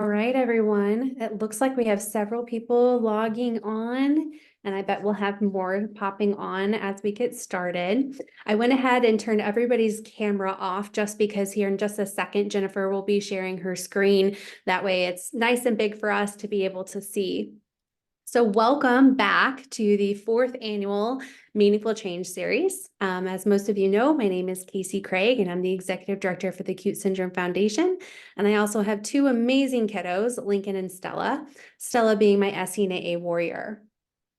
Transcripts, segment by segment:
All right, everyone. It looks like we have several people logging on, and I bet we'll have more popping on as we get started. I went ahead and turned everybody's camera off just because here in just a second, Jennifer will be sharing her screen. That way it's nice and big for us to be able to see. So welcome back to the fourth annual Meaningful Change series. As most of you know, my name is Casey Craig, and I'm the Executive Director for the Acute Syndrome Foundation. And I also have two amazing kiddos, Lincoln and Stella, Stella being my SCNAA warrior.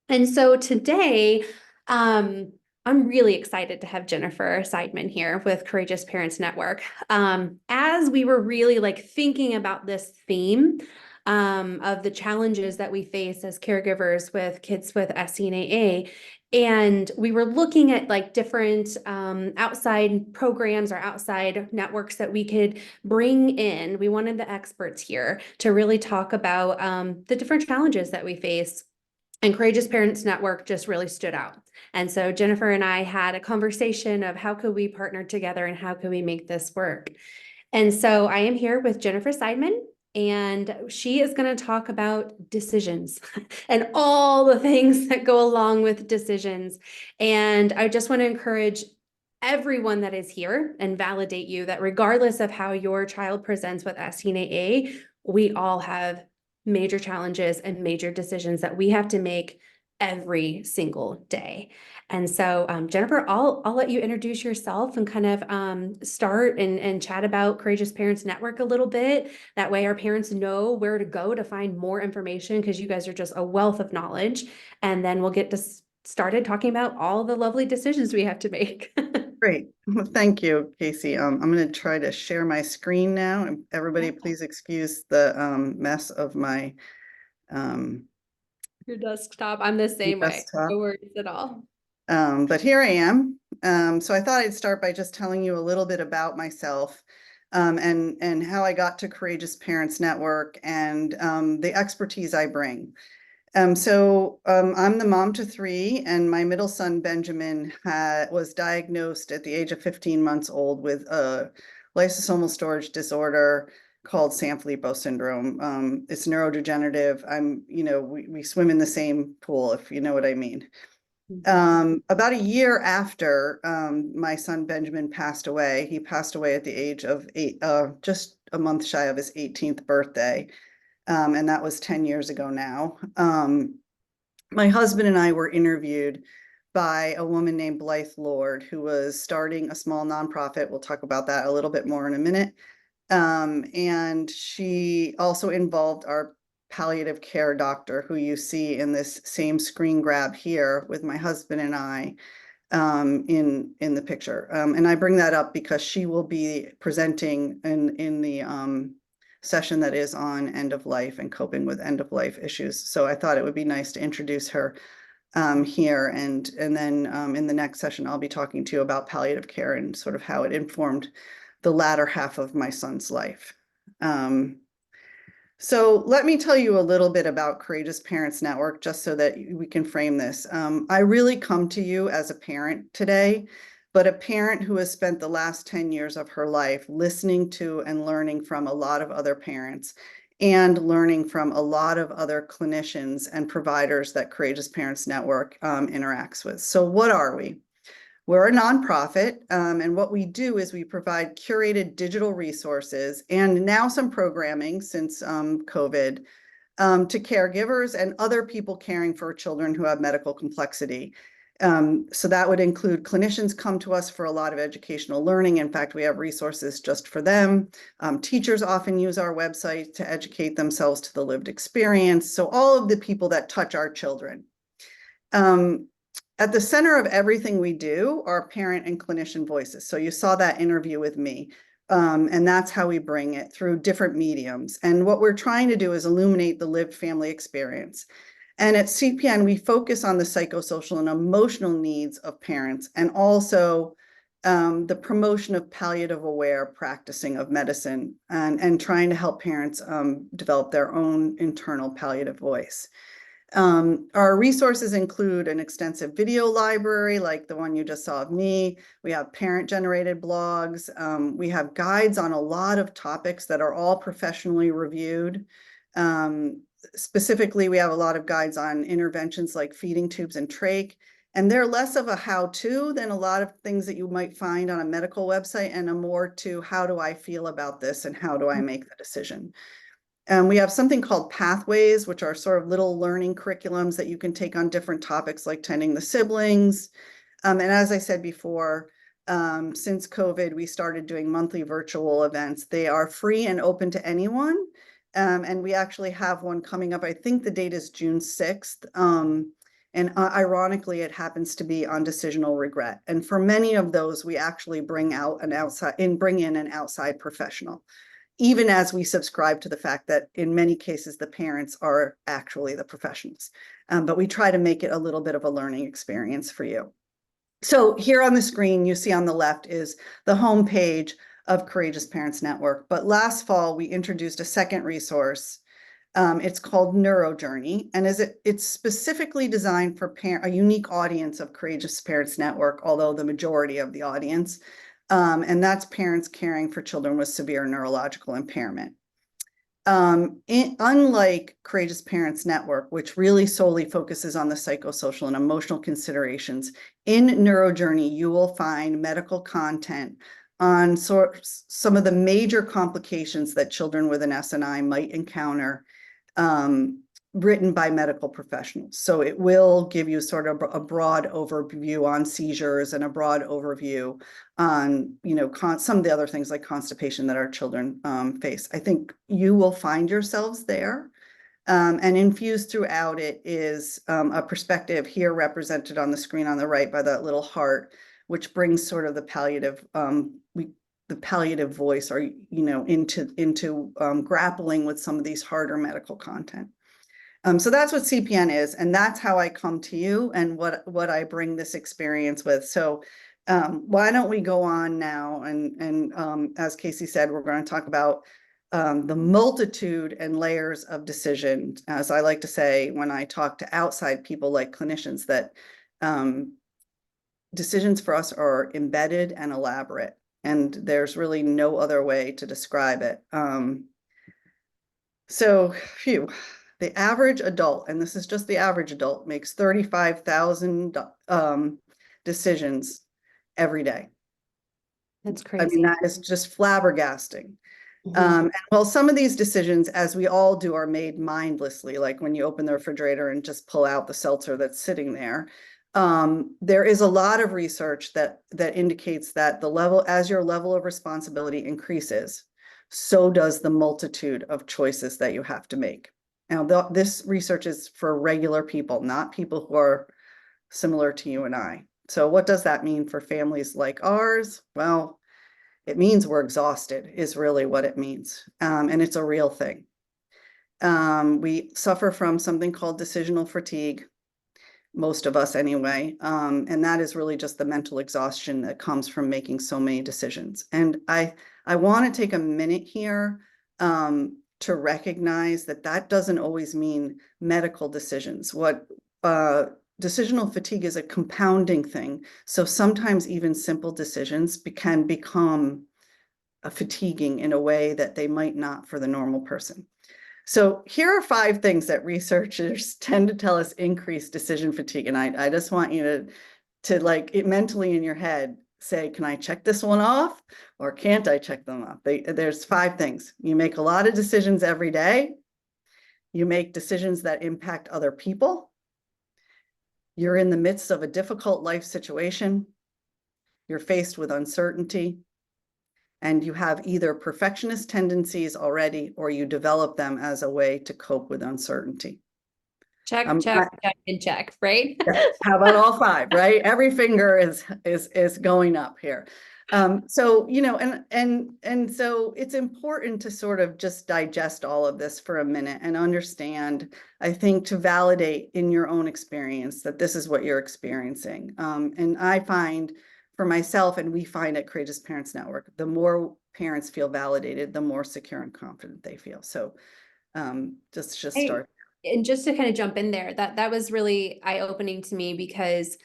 And so today, I'm really excited to have Jennifer Seidman here with Courageous Parents Network. As we were really thinking about this theme, of the challenges that we face as caregivers with kids with SCNAA. And we were looking at different outside programs or outside networks that we could bring in. We wanted the experts here to really talk about the different challenges that we face. And Courageous Parents Network just really stood out. And so Jennifer and I had a conversation of how could we partner together and how could we make this work. And so I am here with Jennifer Seidman, and she is going to talk about decisions and all the things that go along with decisions. And I just want to encourage everyone that is here and validate you that regardless of how your child presents with SCNAA, we all have major challenges and major decisions that we have to make every single day. And so, Jennifer, I'll let you introduce yourself and kind of start and chat about Courageous Parents Network a little bit. That way our parents know where to go to find more information, because you guys are just a wealth of knowledge. And then we'll get to started talking about all the lovely decisions we have to make. Great. Well, thank you, Casey. I'm going to try to share my screen now. Everybody, please excuse the mess of my your desktop. I'm the same way. desktop. No worries at all. But here I am. So I thought I'd start by just telling you a little bit about myself and how I got to Courageous Parents Network and the expertise I bring. I'm the mom to three, and my middle son, Benjamin, was diagnosed at the age of 15 months old with a lysosomal storage disorder called Sanfilippo syndrome. It's neurodegenerative. We swim in the same pool, if you know what I mean. About a year after my son Benjamin passed away, he passed away at the age of just a month shy of his 18th birthday. And that was 10 years ago now. My husband and I were interviewed by a woman named Blythe Lord, who was starting a small nonprofit. We'll talk about that a little bit more in a minute. And she also involved our palliative care doctor, who you see in this same screen grab here with my husband and I in the picture. And I bring that up because she will be presenting in the session that is on end of life and coping with end of life issues. So I thought it would be nice to introduce her here. And then in the next session, I'll be talking to you about palliative care and sort of how it informed the latter half of my son's life. So let me tell you a little bit about Courageous Parents Network, just so that we can frame this. I really come to you as a parent today, but a parent who has spent the last 10 years of her life listening to and learning from a lot of other parents and learning from a lot of other clinicians and providers that Courageous Parents Network interacts with. So what are we? We're a nonprofit, and what we do is we provide curated digital resources and now some programming since COVID to caregivers and other people caring for children who have medical complexity. So that would include clinicians come to us for a lot of educational learning. In fact, we have resources just for them. Teachers often use our website to educate themselves to the lived experience. So all of the people that touch our children. At the center of everything we do are parent and clinician voices. So you saw that interview with me, and that's how we bring it through different mediums. And what we're trying to do is illuminate the lived family experience. And at CPN, we focus on the psychosocial and emotional needs of parents, and also the promotion of palliative aware practicing of medicine, and trying to help parents develop their own internal palliative voice. Our resources include an extensive video library like the one you just saw of me. We have parent-generated blogs. We have guides on a lot of topics that are all professionally reviewed. Specifically, we have a lot of guides on interventions like feeding tubes and trach, and they're less of a how-to than a lot of things that you might find on a medical website, and a more to how do I feel about this and how do I make the decision. We have something called pathways, which are sort of little learning curriculums that you can take on different topics like tending the siblings. And as I said before, since COVID, we started doing monthly virtual events. They are free and open to anyone. And we actually have one coming up. I think the date is June 6th. And ironically, it happens to be on decisional regret. And for many of those, we actually bring in an outside professional, even as we subscribe to the fact that in many cases, the parents are actually the professionals. But we try to make it a little bit of a learning experience for you. So here on the screen, you see on the left is the homepage of Courageous Parents Network. But last fall, we introduced a second resource. It's called NeuroJourney, and it's specifically designed for a unique audience of Courageous Parents Network, although the majority of the audience, and that's parents caring for children with severe neurological impairment. Unlike Courageous Parents Network, which really solely focuses on the psychosocial and emotional considerations, in NeuroJourney, you will find medical content on some of the major complications that children with an SNI might encounter, written by medical professionals. So it will give you sort of a broad overview on seizures and a broad overview on, some of the other things like constipation that our children face. I think you will find yourselves there. And infused throughout it is a perspective here represented on the screen on the right by that little heart, which brings sort of the palliative voice, or into grappling with some of these harder medical content. So that's what CPN is, and that's how I come to you and what I bring this experience with. So why don't we go on now, and as Casey said, we're going to talk about the multitude and layers of decision. As I like to say when I talk to outside people like clinicians, that decisions for us are embedded and elaborate, and there's really no other way to describe it. The average adult, and this is just the average adult, makes 35,000 decisions every day. That's I crazy. mean, that is just flabbergasting. And well, some of these decisions, as we all do, are made mindlessly, like when you open the refrigerator and just pull out the seltzer that's sitting there. There is a lot of research that indicates that as your level of responsibility increases, so does the multitude of choices that you have to make. Now, this research is for regular people, not people who are similar to you and I. So what does that mean for families like ours? Well, it means we're exhausted, is really what it means. And it's a real thing. We suffer from something called decisional fatigue, most of us anyway. And that is really just the mental exhaustion that comes from making so many decisions. And I want to take a minute here to recognize that doesn't always mean medical decisions. What decisional fatigue is a compounding thing. So sometimes even simple decisions can become fatiguing in a way that they might not for the normal person. So here are 5 things that researchers tend to tell us increase decision fatigue. And I just want you to like it mentally in your head, say, can I check this one off or can't I check them off? There's 5 things. You make a lot of decisions every day. You make decisions that impact other people. You're in the midst of a difficult life situation. You're faced with uncertainty. And you have either perfectionist tendencies already, or you develop them as a way to cope with uncertainty. Check, check, and check, right? How about all 5, right? Every finger is going up here. So, and so it's important to sort of just digest all of this for a minute and understand, I think, to validate in your own experience that this is what you're experiencing. And I find for myself, and we find at Courageous Parents Network, the more parents feel validated, the more secure and confident they feel. So just start. And just to kind of jump in there, that was really eye-opening to me because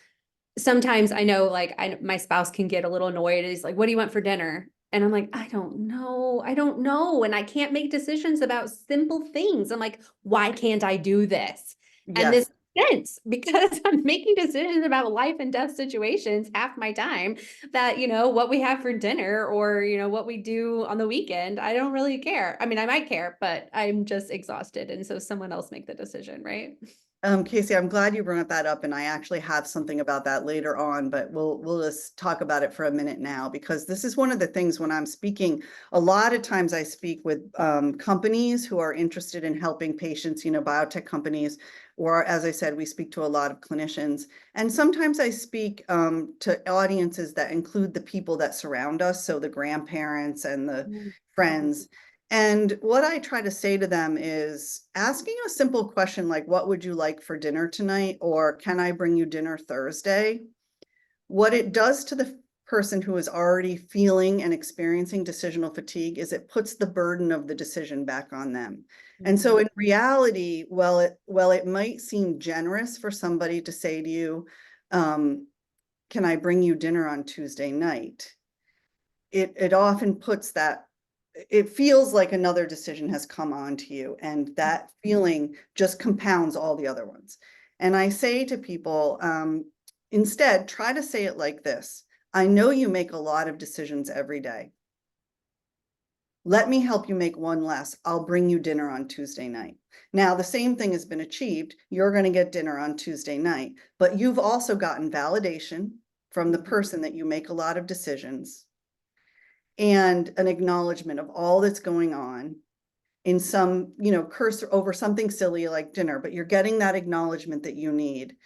sometimes I know like my spouse can get a little annoyed. He's like, "What do you want for dinner?" And I'm like, "I don't know. I don't know." And I can't make decisions about simple things. I'm like, "Why can't I do this?" And Yes. this makes sense because I'm making decisions about life and death situations half my time that, what we have for dinner or, what we do on the weekend. I don't really care. I mean, I might care, but I'm just exhausted. And so someone else make the decision, right? Casey, I'm glad you brought that up, and I actually have something about that later on, but we'll just talk about it for a minute now, because this is one of the things when I'm speaking, a lot of times I speak with companies who are interested in helping patients, biotech companies, or as I said, we speak to a lot of clinicians. And sometimes I speak to audiences that include the people that surround us, so the grandparents and the friends. And what I try to say to them is asking a simple question like, what would you like for dinner tonight? Or can I bring you dinner Thursday? What it does to the person who is already feeling and experiencing decisional fatigue is it puts the burden of the decision back on them. And so in reality, it might seem generous for somebody to say to you, can I bring you dinner on Tuesday night? It often puts that, it feels like another decision has come on to you, and that feeling just compounds all the other ones. And I say to people, instead, try to say it like this. I know you make a lot of decisions every day. Let me help you make one less. I'll bring you dinner on Tuesday night. Now, the same thing has been achieved. You're going to get dinner on Tuesday night, but you've also gotten validation from the person that you make a lot of decisions, and an acknowledgement of all that's going on in some, cursor over something silly like dinner, but you're getting that acknowledgement that you need.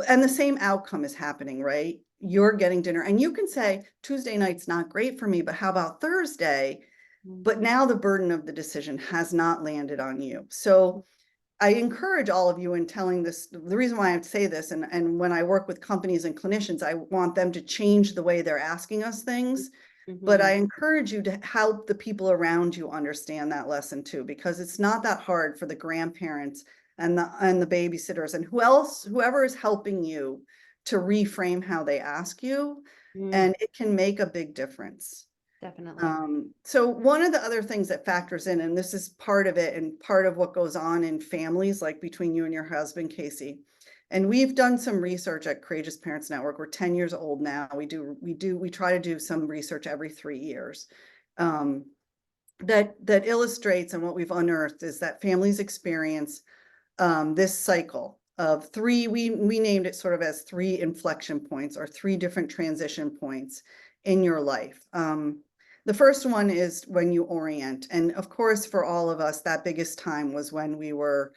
And the same outcome is happening, right? You're getting dinner, and you can say, Tuesday night's not great for me, but how about Thursday? But now the burden of the decision has not landed on you. So I encourage all of you in telling this, the reason why I say this, and when I work with companies and clinicians, I want them to change the way they're asking us things. But I encourage you to help the people around you understand that lesson too, because it's not that hard for the grandparents and the babysitters and whoever is helping you to reframe how they ask you, and it can make a big difference. Definitely. So one of the other things that factors in, and this is part of it and part of what goes on in families, like between you and your husband, Casey, and we've done some research at Courageous Parents Network. We're 10 years old now. We try to do some research every 3 years. That illustrates, and what we've unearthed is that families experience this cycle of three, we named it sort of as 3 inflection points, or 3 different transition points in your life. The first one is when you orient. And of course, for all of us, that biggest time was when we were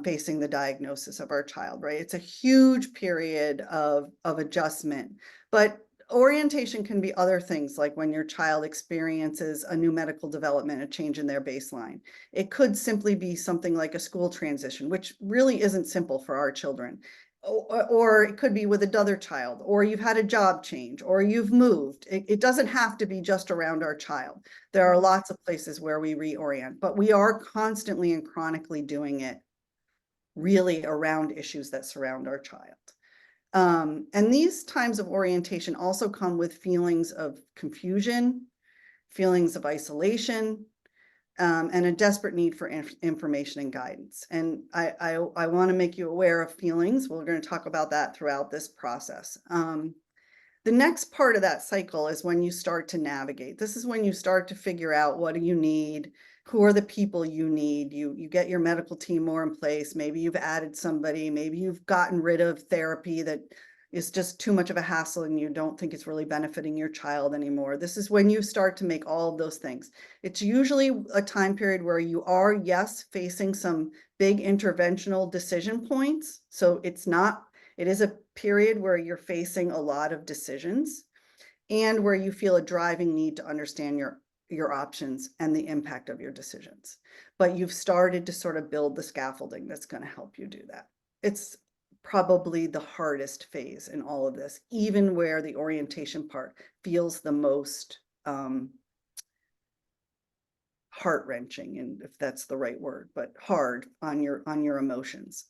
facing the diagnosis of our child, right? It's a huge period of adjustment, but orientation can be other things, like when your child experiences a new medical development, a change in their baseline. It could simply be something like a school transition, which really isn't simple for our children. Or it could be with another child, or you've had a job change, or you've moved. It doesn't have to be just around our child. There are lots of places where we reorient, but we are constantly and chronically doing it really around issues that surround our child. And these times of orientation also come with feelings of confusion, feelings of isolation, and a desperate need for information and guidance. And I want to make you aware of feelings. We're going to talk about that throughout this process. The next part of that cycle is when you start to navigate. This is when you start to figure out, what do you need? Who are the people you need? You get your medical team more in place. Maybe you've added somebody. Maybe you've gotten rid of therapy that is just too much of a hassle and you don't think it's really benefiting your child anymore. This is when you start to make all of those things. It's usually a time period where you are, yes, facing some big interventional decision points. So it is a period where you're facing a lot of decisions, and where you feel a driving need to understand your options and the impact of your decisions. But you've started to sort of build the scaffolding that's going to help you do that. It's probably the hardest phase in all of this, even where the orientation part feels the most heart-wrenching, and if that's the right word, but hard on your emotions.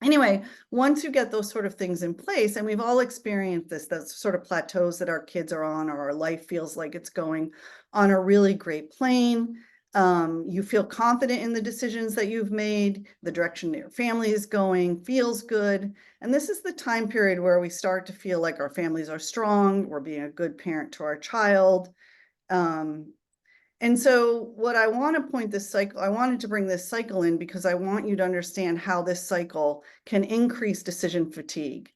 Anyway, once you get those sort of things in place, and we've all experienced this, those sort of plateaus that our kids are on, or our life feels like it's going on a really great plane. You feel confident in the decisions that you've made, the direction that your family is going, feels good. And this is the time period where we start to feel like our families are strong, we're being a good parent to our child. And so what I want to point this cycle, I wanted to bring this cycle in because I want you to understand how this cycle can increase decision fatigue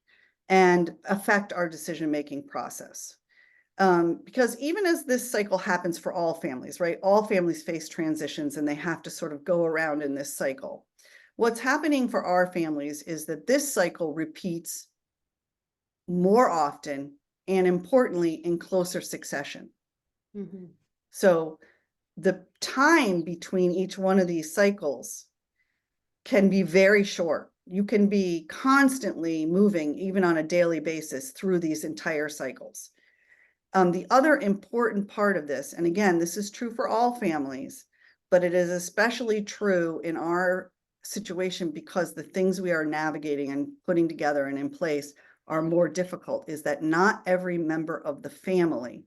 and affect our decision-making process. Because even as this cycle happens for all families, right? All families face transitions and they have to sort of go around in this cycle. What's happening for our families is that this cycle repeats more often and importantly in closer succession. Mhm. So the time between each one of these cycles can be very short. You can be constantly moving, even on a daily basis, through these entire cycles. The other important part of this, and again, this is true for all families, but it is especially true in our situation because the things we are navigating and putting together and in place are more difficult, is that not every member of the family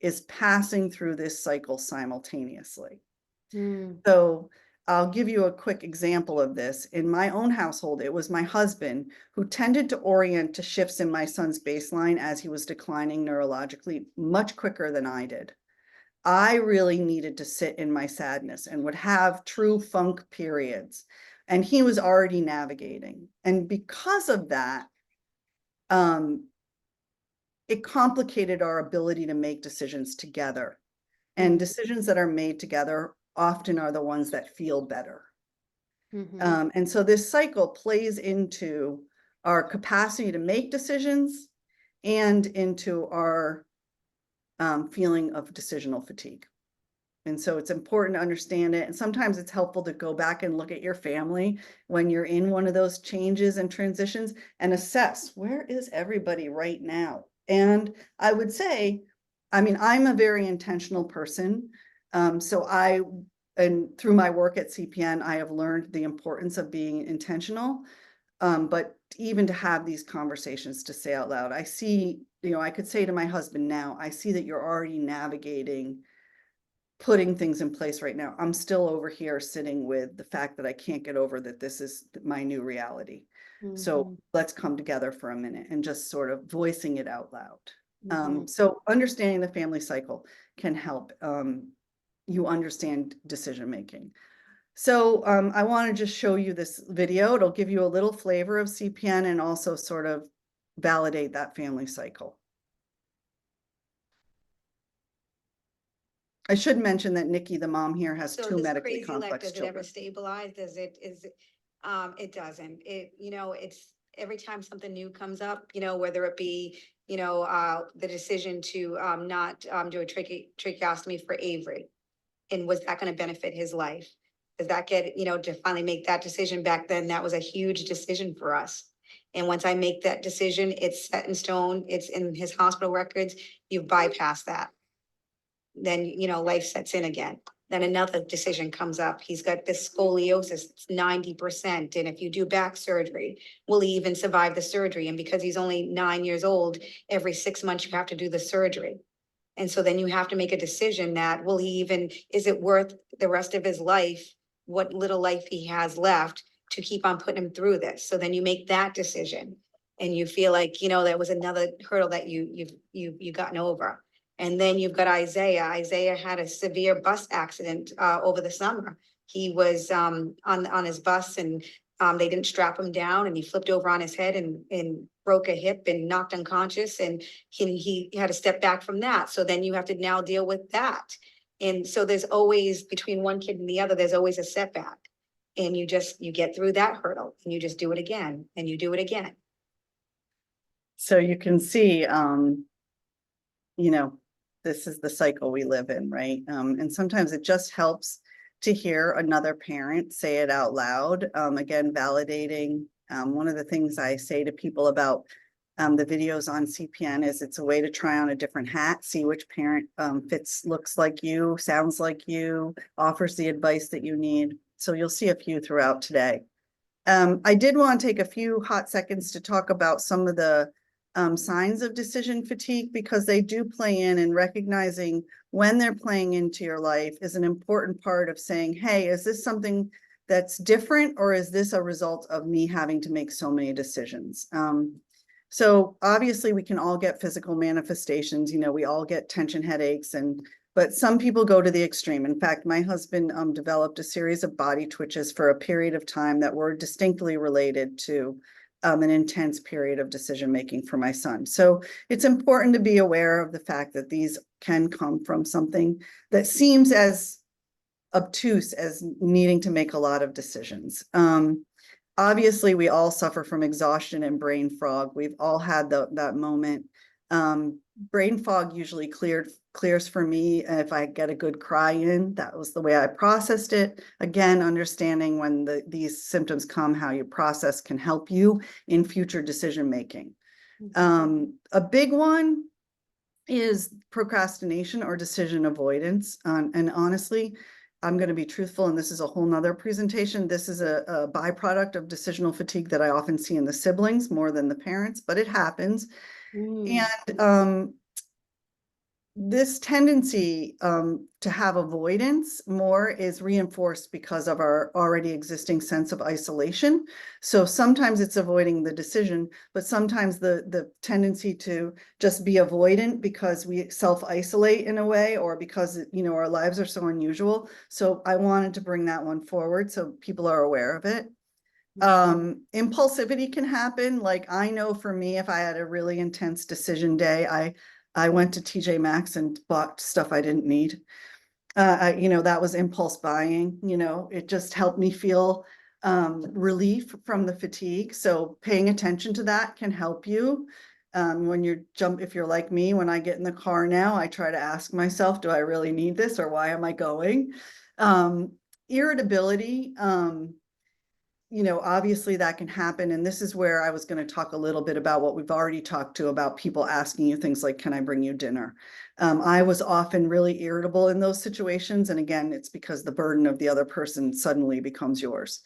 is passing through this cycle simultaneously. So I'll give you a quick example of this. In my own household, it was my husband who tended to orient to shifts in my son's baseline as he was declining neurologically much quicker than I did. I really needed to sit in my sadness and would have true funk periods. And he was already navigating. And because of that, it complicated our ability to make decisions together. And decisions that are made together often are the ones that feel better. And so this cycle plays into our capacity to make decisions and into our feeling of decisional fatigue. And so it's important to understand it. And sometimes it's helpful to go back and look at your family when you're in one of those changes and transitions and assess, where is everybody right now? And I would say, I mean, I'm a very intentional person. And through my work at CPN, I have learned the importance of being intentional. But even to have these conversations to say out loud, I see, I could say to my husband now, I see that you're already navigating putting things in place right now. I'm still over here sitting with the fact that I can't get over that this is my new reality. So let's come together for a minute and just sort of voicing it out loud. So understanding the family cycle can help you understand decision making. So I want to just show you this video. It'll give you a little flavor of CPN and also sort of validate that family cycle. I should mention that Nikki, the mom here, has So two this medically crazy life, complex does it ever children. stabilize? It doesn't. It's every time something new comes up, whether it be, the decision to not do a tracheostomy for Avery. And was that going to benefit his life? Does that get, to finally make that decision back then, that was a huge decision for us. And once I make that decision, it's set in stone, it's in his hospital records, you bypass that. Then, life sets in again. Then another decision comes up. He's got this scoliosis, it's 90%. And if you do back surgery, will he even survive the surgery? And because he's only 9 years old, every 6 months you have to do the surgery. And so then you have to make a decision that is it worth the rest of his life, what little life he has left, to keep on putting him through this? So then you make that decision and you feel like, that was another hurdle that you've gotten over. And then you've got Isaiah. Isaiah had a severe bus accident over the summer. He was on his bus and they didn't strap him down and he flipped over on his head and broke a hip and knocked unconscious. And he had to step back from that. So then you have to now deal with that. And so there's always, between one kid and the other, there's always a setback. And you get through that hurdle and you just do it again and you do it again. So you can see, this is the cycle we live in, right? And sometimes it just helps to hear another parent say it out loud. Again, validating. One of the things I say to people about The videos on CPN is it's a way to try on a different hat, see which parent looks like you, sounds like you, offers the advice that you need. So you'll see a few throughout today. I did want to take a few hot seconds to talk about some of the signs of decision fatigue, because they do play in, and recognizing when they're playing into your life is an important part of saying, hey, is this something that's different, or is this a result of me having to make so many decisions? So obviously we can all get physical manifestations, we all get tension headaches, but some people go to the extreme. In fact, my husband developed a series of body twitches for a period of time that were distinctly related to an intense period of decision-making for my son. So it's important to be aware of the fact that these can come from something that seems as obtuse as needing to make a lot of decisions. Obviously, we all suffer from exhaustion and brain fog. We've all had that moment. Brain fog usually clears for me if I get a good cry in. That was the way I processed it. Again, understanding when these symptoms come, how you process can help you in future decision making. A big one is procrastination or decision avoidance. And honestly, I'm going to be truthful, and this is a whole nother presentation. This is a byproduct of decisional fatigue that I often see in the siblings more than the parents, but it happens. And this tendency to have avoidance more is reinforced because of our already existing sense of isolation. So sometimes it's avoiding the decision, but sometimes the tendency to just be avoidant because we self-isolate in a way, or because our lives are so unusual. So I wanted to bring that one forward so people are aware of it. Impulsivity can happen. Like, I know for me, if I had a really intense decision day, I went to TJ Maxx and bought stuff I didn't need. That was impulse buying. It just helped me feel relief from the fatigue. So paying attention to that can help you. When if you're like me, when I get in the car now, I try to ask myself, do I really need this, or why am I going? Irritability. Obviously that can happen. And this is where I was going to talk a little bit about what we've already talked to about people asking you things like, can I bring you dinner? I was often really irritable in those situations. And again, it's because the burden of the other person suddenly becomes yours.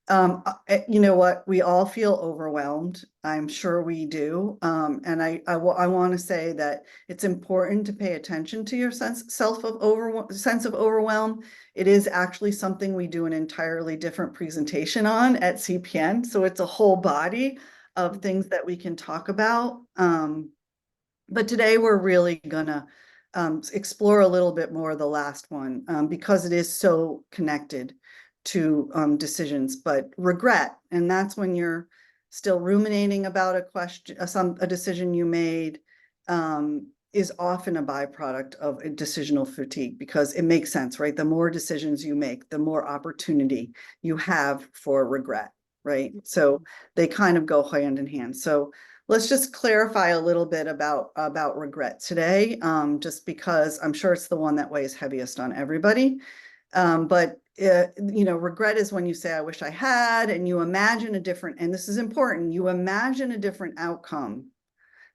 You know what? We all feel overwhelmed. I'm sure we do. And I want to say that it's important to pay attention to your sense of overwhelm. It is actually something we do an entirely different presentation on at CPN. So it's a whole body of things that we can talk about. But today we're really gonna explore a little bit more of the last one because it is so connected to decisions. But regret, and that's when you're still ruminating about a question, a decision you made, is often a byproduct of a decisional fatigue, because it makes sense, right? The more decisions you make, the more opportunity you have for regret, right? So they kind of go hand in hand. So let's just clarify a little bit about regret today, just because I'm sure it's the one that weighs heaviest on everybody. But regret is when you say, I wish I had, and you imagine a different, and this is important, you imagine a different outcome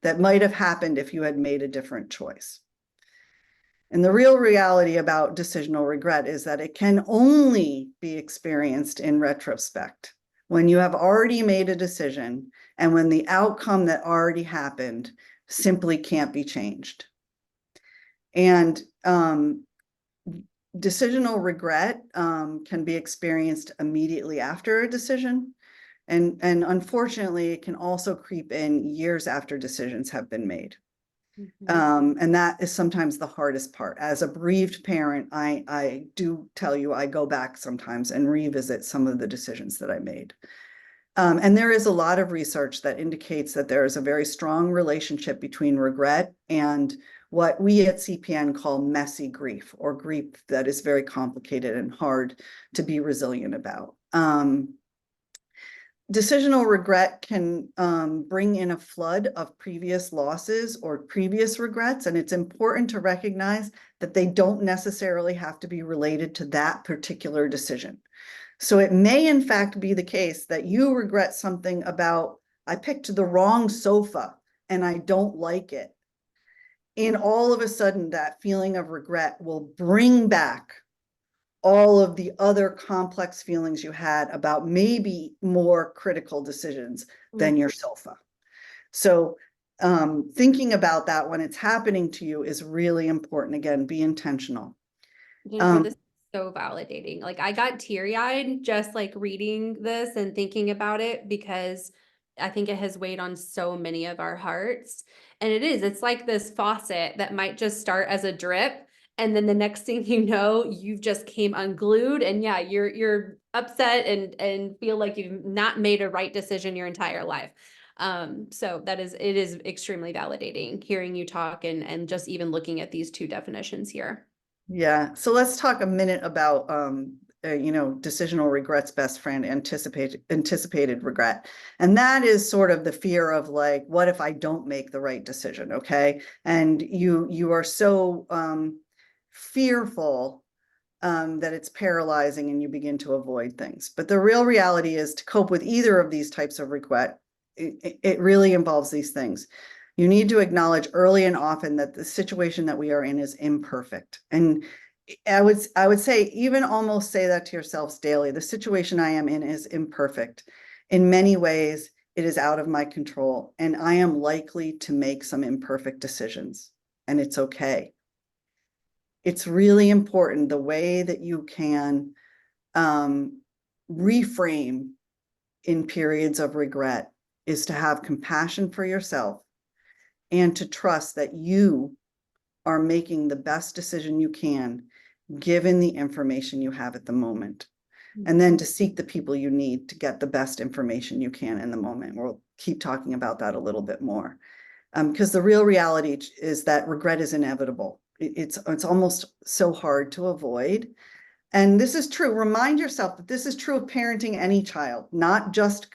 that might have happened if you had made a different choice. And the real reality about decisional regret is that it can only be experienced in retrospect, when you have already made a decision and when the outcome that already happened simply can't be changed. And decisional regret can be experienced immediately after a decision. And unfortunately, it can also creep in years after decisions have been made. And that is sometimes the hardest part. As a bereaved parent, I do tell you, I go back sometimes and revisit some of the decisions that I made. And there is a lot of research that indicates that there is a very strong relationship between regret and what we at CPN call messy grief, or grief that is very complicated and hard to be resilient about. Decisional regret can bring in a flood of previous losses or previous regrets, and it's important to recognize that they don't necessarily have to be related to that particular decision. So it may in fact be the case that you regret something about I picked the wrong sofa and I don't like it. And all of a sudden, that feeling of regret will bring back all of the other complex feelings you had about maybe more critical decisions than your sofa. So thinking about that when it's happening to you is really important. Again, be intentional. Jennifer, this is so validating. Like I got teary-eyed just like reading this and thinking about it, because I think it has weighed on so many of our hearts. And it's like this faucet that might just start as a drip, and then the next thing you know, you've just came unglued, and yeah, you're upset and feel like you've not made a right decision your entire life. So it is extremely validating hearing you talk and just even looking at these two definitions here. Yeah. So let's talk a minute about, decisional regret's best friend, anticipated regret. And that is sort of the fear of like, what if I don't make the right decision? Okay. And you are so fearful that it's paralyzing and you begin to avoid things. But the real reality is, to cope with either of these types of regret, it really involves these things. You need to acknowledge early and often that the situation that we are in is imperfect. And I would say, even almost say that to yourselves daily. The situation I am in is imperfect. In many ways, it is out of my control, and I am likely to make some imperfect decisions, and it's okay. It's really important the way that you can reframe in periods of regret is to have compassion for yourself and to trust that you are making the best decision you can, given the information you have at the moment. And then to seek the people you need to get the best information you can in the moment. We'll keep talking about that a little bit more. Because the real reality is that regret is inevitable. It's almost so hard to avoid. And this is true. Remind yourself that this is true of parenting any child, not just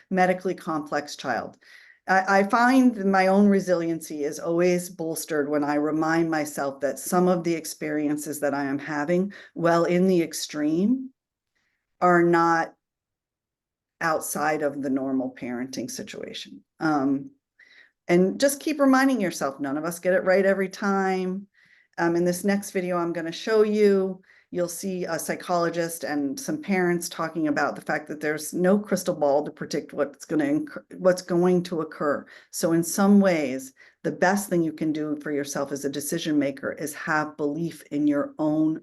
medically complex child. I find my own resiliency is always bolstered when I remind myself that some of the experiences that I am having, while in the extreme, are not outside of the normal parenting situation. And just keep reminding yourself, none of us get it right every time. In this next video I'm going to show you, you'll see a psychologist and some parents talking about the fact that there's no crystal ball to predict what's going to occur. So in some ways, the best thing you can do for yourself as a decision maker is have belief in your own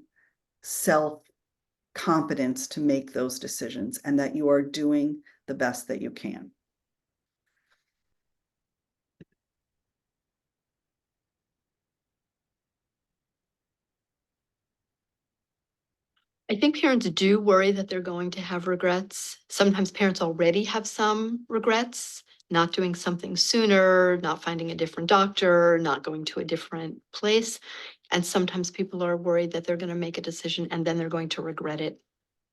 self-competence to make those decisions, and that you are doing the best that you can. I think parents do worry that they're going to have regrets. Sometimes parents already have some regrets, not doing something sooner, not finding a different doctor, not going to a different place. And sometimes people are worried that they're going to make a decision and then they're going to regret it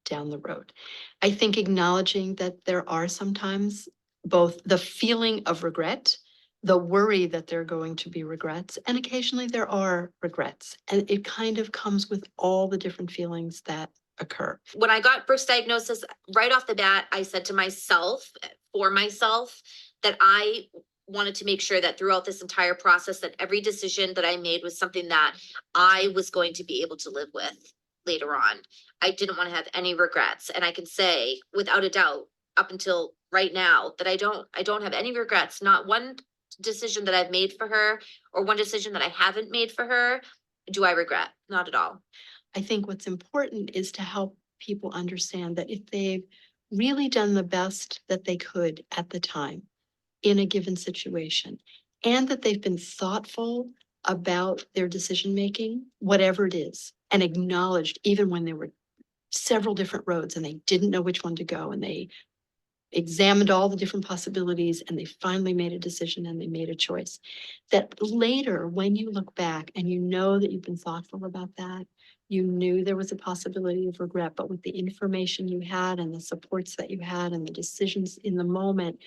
down the road. I think acknowledging that there are sometimes both the feeling of regret, the worry that there are going to be regrets, and occasionally there are regrets. And it kind of comes with all the different feelings that occur. When I got first diagnosis, right off the bat, I said to myself, for myself, that I wanted to make sure that throughout this entire process, that every decision that I made was something that I was going to be able to live with later on. I didn't want to have any regrets. And I can say without a doubt, up until right now, that I don't have any regrets. Not one decision that I've made for her or one decision that I haven't made for her do I regret. Not at all. I think what's important is to help people understand that if they've really done the best that they could at the time in a given situation, and that they've been thoughtful about their decision making, whatever it is, and acknowledged even when there were several different roads and they didn't know which one to go, and they examined all the different possibilities and they finally made a decision and they made a choice, that later when you look back and you know that you've been thoughtful about that, you knew there was a possibility of regret, but with the information you had and the supports that you had and the decisions in the moment,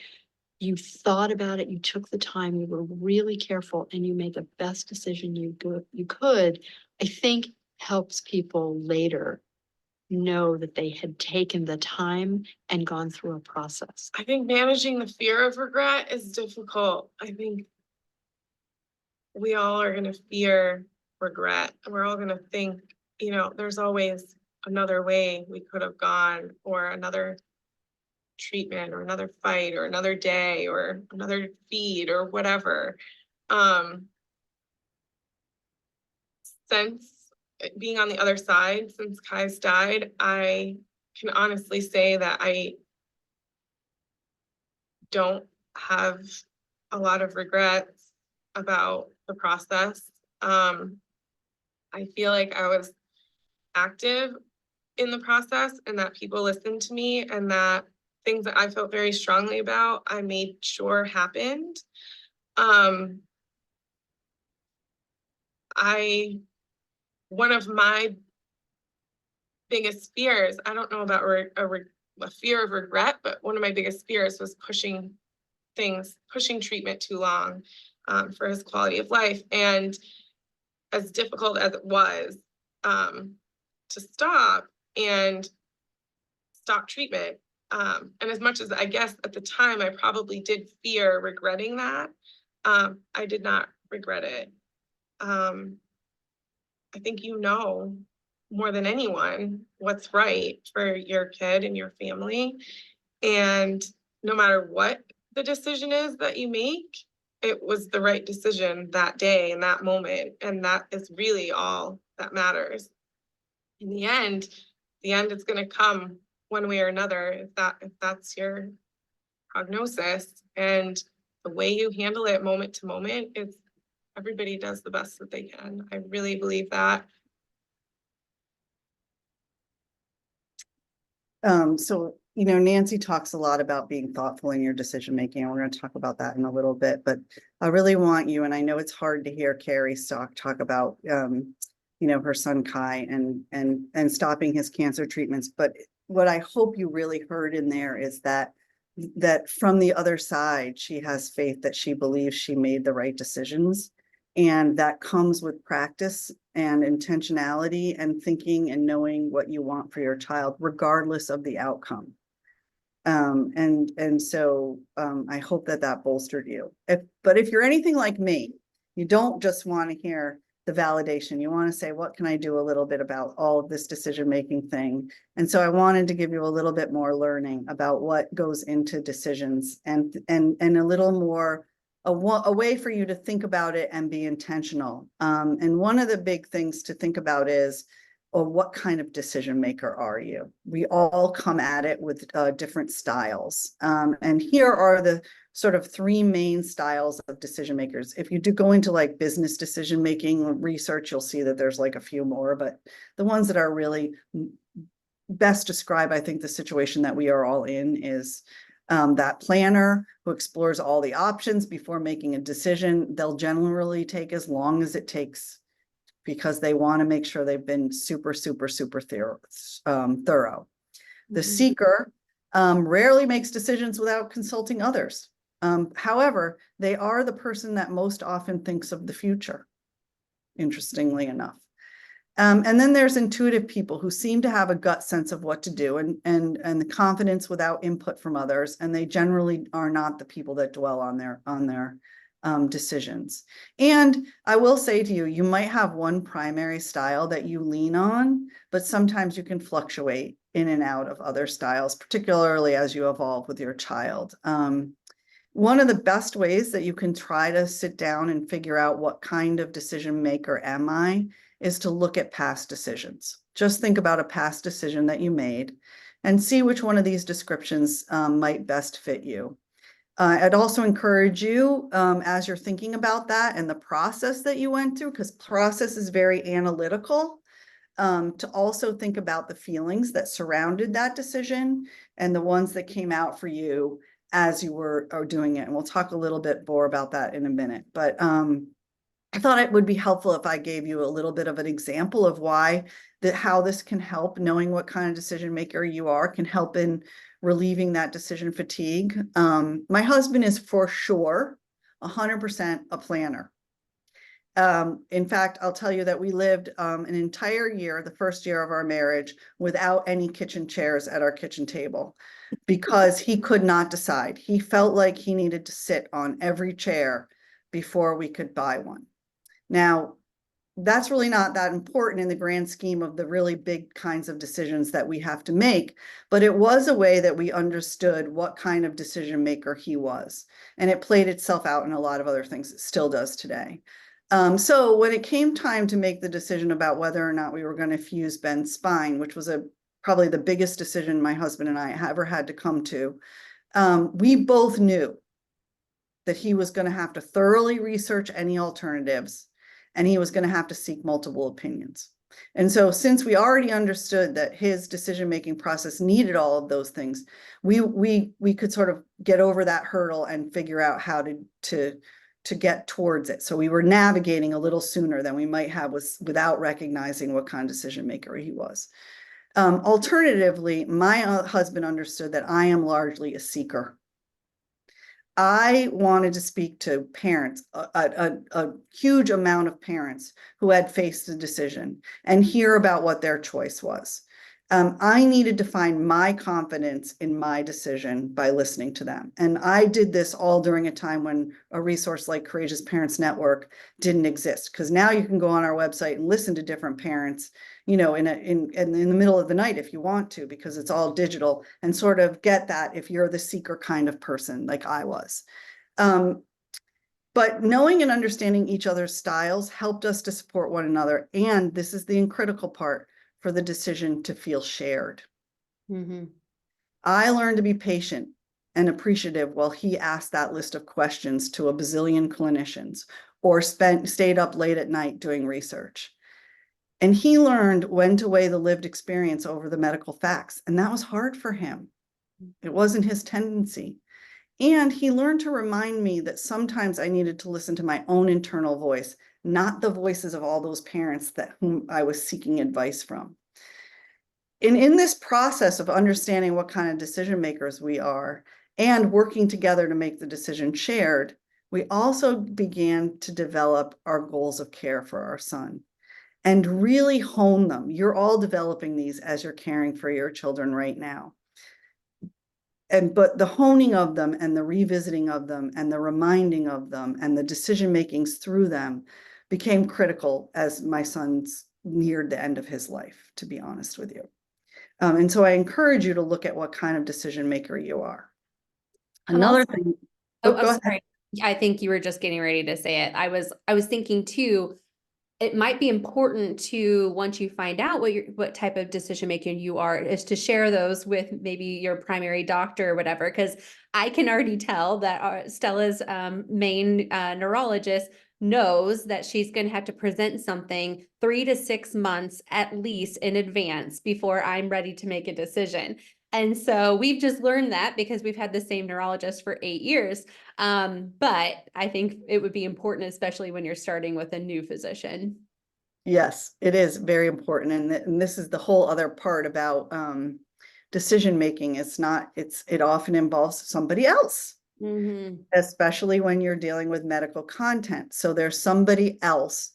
you thought about it, you took the time, you were really careful, and you made the best decision you could, I think helps people later know that they had taken the time and gone through a process. I think managing the fear of regret is difficult. I think we all are gonna fear regret. And we're all gonna think, there's always another way we could have gone, or another treatment, or another fight, or another day, or another feed, or whatever. Since being on the other side, since Kai's died, I can honestly say that I don't have a lot of regrets about the process. I feel like I was active in the process, and that people listened to me, and that things that I felt very strongly about, I made sure happened. One of my biggest fears, I don't know about a fear of regret, but one of my biggest fears was pushing treatment too long for his quality of life. And as difficult as it was to stop treatment, and as much as I guess at the time I probably did fear regretting that, I did not regret it. I think more than anyone what's right for your kid and your family. And no matter what the decision is that you make, it was the right decision that day and that moment. And that is really all that matters. In the end is going to come one way or another, if that's your prognosis. And the way you handle it moment to moment, everybody does the best that they can. I really believe that. So, Nancy talks a lot about being thoughtful in your decision making, and we're going to talk about that in a little bit, but I really want you, and I know it's hard to hear Carrie talk about, her son Kai and stopping his cancer treatments. But what I hope you really heard in there is that from the other side, she has faith that she believes she made the right decisions. And that comes with practice and intentionality and thinking and knowing what you want for your child, regardless of the outcome. So I hope that bolstered you. But if you're anything like me, you don't just want to hear the validation. You want to say, what can I do a little bit about all of this decision-making thing? And so I wanted to give you a little bit more learning about what goes into decisions and a little more a way for you to think about it and be intentional. And one of the big things to think about is, what kind of decision maker are you? We all come at it with different styles. And here are the sort of three main styles of decision makers. If you do go into like business decision making research, you'll see that there's like a few more, but the ones that are really best describe, I think, the situation that we are all in is that planner who explores all the options before making a decision. They'll generally take as long as it takes because they want to make sure they've been super, super, super thorough. The seeker rarely makes decisions without consulting others. However, they are the person that most often thinks of the future, interestingly enough. And then there's intuitive people who seem to have a gut sense of what to do and the confidence without input from others. And they generally are not the people that dwell on their decisions. And I will say to you, you might have one primary style that you lean on, but sometimes you can fluctuate in and out of other styles, particularly as you evolve with your child. One of the best ways that you can try to sit down and figure out what kind of decision maker am I is to look at past decisions. Just think about a past decision that you made and see which one of these descriptions might best fit you. I'd also encourage you, as you're thinking about that and the process that you went through, because process is very analytical, to also think about the feelings that surrounded that decision and the ones that came out for you as you were doing it. And we'll talk a little bit more about that in a minute. But I thought it would be helpful if I gave you a little bit of an example of how this can help. Knowing what kind of decision maker you are can help in relieving that decision fatigue. My husband is for sure 100% a planner. In fact, I'll tell you that we lived an entire year, the first year of our marriage, without any kitchen chairs at our kitchen table because he could not decide. He felt like he needed to sit on every chair before we could buy one. Now, that's really not that important in the grand scheme of the really big kinds of decisions that we have to make, but it was a way that we understood what kind of decision maker he was. And it played itself out in a lot of other things. It still does today. So when it came time to make the decision about whether or not we were going to fuse Ben's spine, which was probably the biggest decision my husband and I ever had to come to, we both knew that he was going to have to thoroughly research any alternatives, and he was going to have to seek multiple opinions. And so since we already understood that his decision-making process needed all of those things, we could sort of get over that hurdle and figure out how to get towards it. So we were navigating a little sooner than we might have without recognizing what kind of decision maker he was. Alternatively, my husband understood that I am largely a seeker. I wanted to speak to parents, a huge amount of parents who had faced the decision and hear about what their choice was. I needed to find my confidence in my decision by listening to them. And I did this all during a time when a resource like Courageous Parents Network didn't exist. Because now you can go on our website and listen to different parents, you know, in the middle of the night if you want to, because it's all digital, and sort of get that if you're the seeker kind of person like I was. But knowing and understanding each other's styles helped us to support one another. And this is the critical part, for the decision to feel shared. Mm-hmm. I learned to be patient and appreciative while he asked that list of questions to a bazillion clinicians or stayed up late at night doing research. And he learned when to weigh the lived experience over the medical facts. And that was hard for him. It wasn't his tendency. And he learned to remind me that sometimes I needed to listen to my own internal voice, not the voices of all those parents whom I was seeking advice from. And in this process of understanding what kind of decision makers we are and working together to make the decision shared, we also began to develop our goals of care for our son and really hone them. You're all developing these as you're caring for your children right now. But the honing of them and the revisiting of them and the reminding of them and the decision makings through them became critical as my son's neared the end of his life, to be honest with you. And so I encourage you to look at what kind of decision maker you are. Another thing. Oh, Go I'm ahead. sorry. I think you were just getting ready to say it. I was thinking too, it might be important to, once you find out what type of decision making you are, is to share those with maybe your primary doctor or whatever, because I can already tell that Stella's main neurologist knows that she's going to have to present something 3 to 6 months at least in advance before I'm ready to make a decision. And so we've just learned that because we've had the same neurologist for 8 years. But I think it would be important, especially when you're starting with a new physician. Yes, it is very important. And this is the whole other part about decision making. It often involves somebody else, especially when you're dealing with medical content. So there's somebody else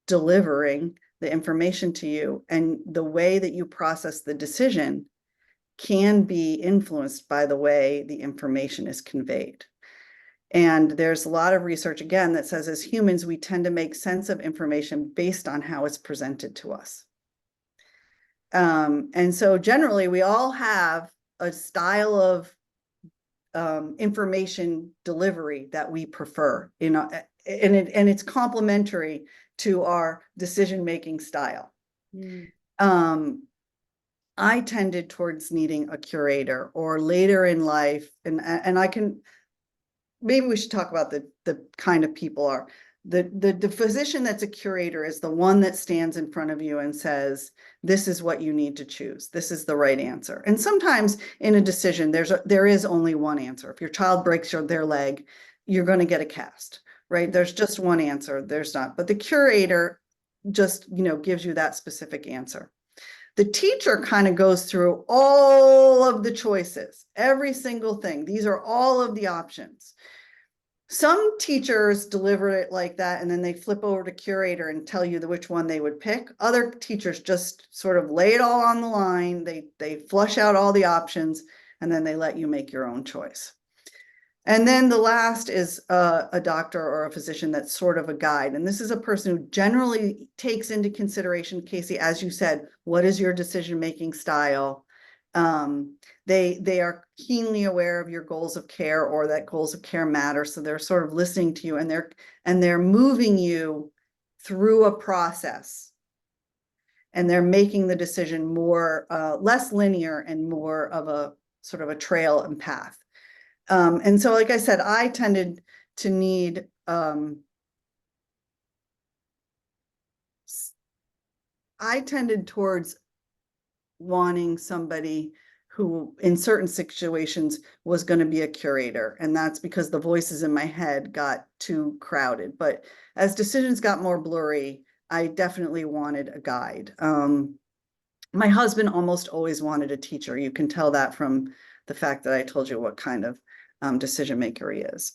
delivering the information to you, and the way that you process the decision can be influenced by the way the information is conveyed. And there's a lot of research, again, that says as humans, we tend to make sense of information based on how it's presented to us. And so generally, we all have a style of information delivery that we prefer, you know, and it's complementary to our decision-making style. I tended towards needing a curator, or later in life, and I can, maybe we should talk about the kind of people are. The physician that's a curator is the one that stands in front of you and says, this is what you need to choose. This is the right answer. And sometimes in a decision, there is only one answer. If your child breaks their leg, you're going to get a cast, right? There's just one answer. There's not. But the curator just, you know, gives you that specific answer. The teacher kind of goes through all of the choices, every single thing. These are all of the options. Some teachers deliver it like that, and then they flip over to curator and tell you which one they would pick. Other teachers just sort of lay it all on the line. They flush out all the options, and then they let you make your own choice. And then the last is a doctor or a physician that's sort of a guide. And this is a person who generally takes into consideration, Casey, as you said, what is your decision-making style? They are keenly aware of your goals of care, or that goals of care matter. So they're sort of listening to you, and they're moving you through a process. And they're making the decision more less linear and more of a sort of a trail and path. And so, like I said, I tended to need I tended towards wanting somebody who in certain situations was going to be a curator. And that's because the voices in my head got too crowded. But as decisions got more blurry, I definitely wanted a guide. My husband almost always wanted a teacher. You can tell that from the fact that I told you what kind of decision maker he is.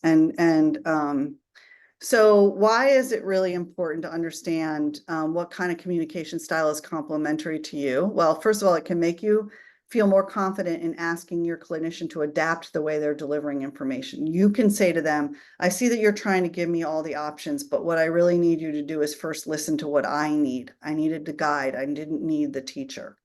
So why is it really important to understand what kind of communication style is complementary to you? Well, first of all, it can make you feel more confident in asking your clinician to adapt the way they're delivering information. You can say to them, I see that you're trying to give me all the options, but what I really need you to do is first listen to what I need. I needed the guide. I didn't need the teacher.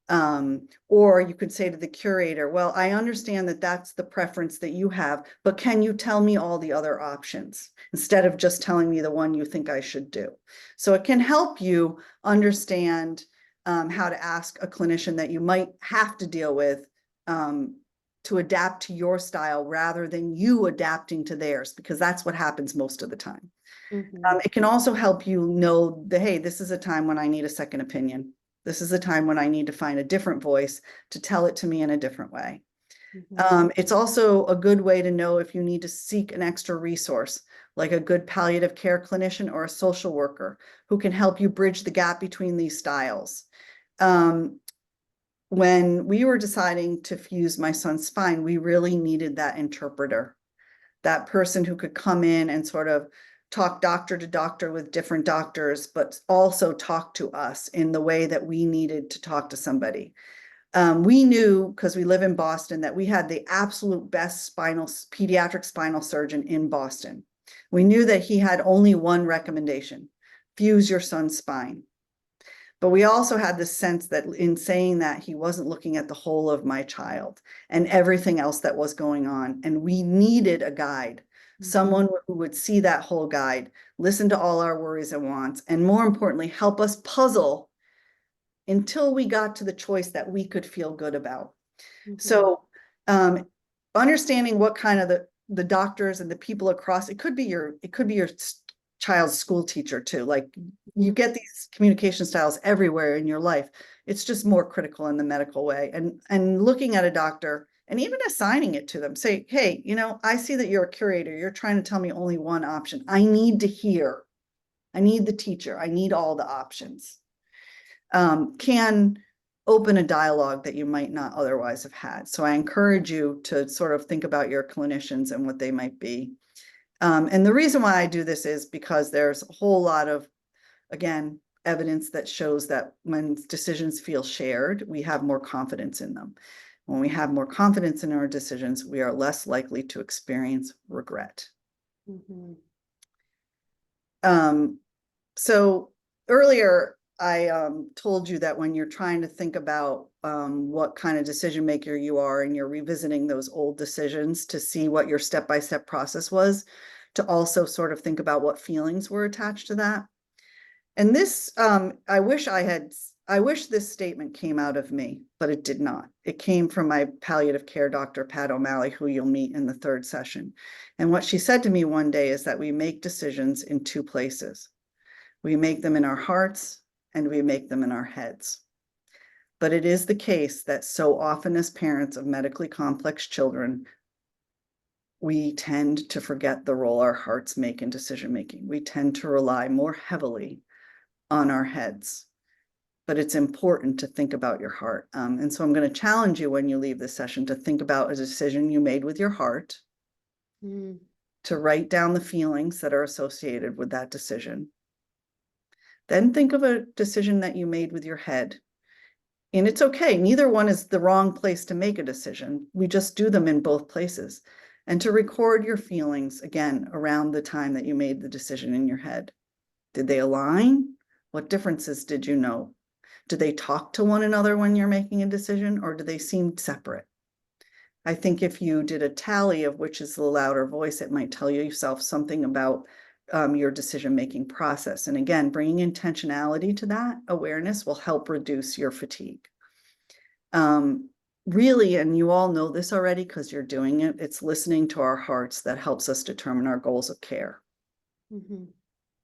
Or you could say to the curator, well, I understand that that's the preference that you have, but can you tell me all the other options instead of just telling me the one you think I should do? So it can help you understand how to ask a clinician that you might have to deal with to adapt to your style rather than you adapting to theirs, because that's what happens most of the time. It can also help you know that, hey, this is a time when I need a second opinion. This is a time when I need to find a different voice to tell it to me in a different way. It's also a good way to know if you need to seek an extra resource, like a good palliative care clinician or a social worker who can help you bridge the gap between these styles. When we were deciding to fuse my son's spine, we really needed that interpreter, that person who could come in and sort of talk doctor to doctor with different doctors, but also talk to us in the way that we needed to talk to somebody. We knew, because we live in Boston, that we had the absolute best pediatric spinal surgeon in Boston. We knew that he had only one recommendation: fuse your son's spine. But we also had this sense that in saying that, he wasn't looking at the whole of my child and everything else that was going on. And we needed a guide, someone who would see that whole guide, listen to all our worries and wants, and more importantly, help us puzzle until we got to the choice that we could feel good about. So understanding what kind of the doctors and the people across, it could be your child's school teacher too. Like, you get these communication styles everywhere in your life. It's just more critical in the medical way. And looking at a doctor and even assigning it to them, say, hey, I see that you're a curator. You're trying to tell me only one option. I need to hear. I need the teacher. I need all the options. Can open a dialogue that you might not otherwise have had. So I encourage you to sort of think about your clinicians and what they might be. And the reason why I do this is because there's a whole lot of, again, evidence that shows that when decisions feel shared, we have more confidence in them. When we have more confidence in our decisions, we are less likely to experience regret. So earlier, I told you that when you're trying to think about what kind of decision maker you are, and you're revisiting those old decisions to see what your step-by-step process was, to also sort of think about what feelings were attached to that. And this, I wish this statement came out of me, but it did not. It came from my palliative care doctor, Pat O'Malley, who you'll meet in the third session. And what she said to me one day is that we make decisions in two places. We make them in our hearts, and we make them in our heads. But it is the case that so often as parents of medically complex children, we tend to forget the role our hearts make in decision-making. We tend to rely more heavily on our heads, but it's important to think about your heart. And so I'm going to challenge you when you leave this session to think about a decision you made with your heart to write down the feelings that are associated with that decision. Then think of a decision that you made with your head. And it's okay, neither one is the wrong place to make a decision. We just do them in both places. And to record your feelings, again, around the time that you made the decision in your head. Did they align? What differences did you know? Do they talk to one another when you're making a decision, or do they seem separate? I think if you did a tally of which is the louder voice, it might tell yourself something about your decision-making process. And again, bringing intentionality to that awareness will help reduce your fatigue. Really, and you all know this already because you're doing it, it's listening to our hearts that helps us determine our goals of care. Mhm.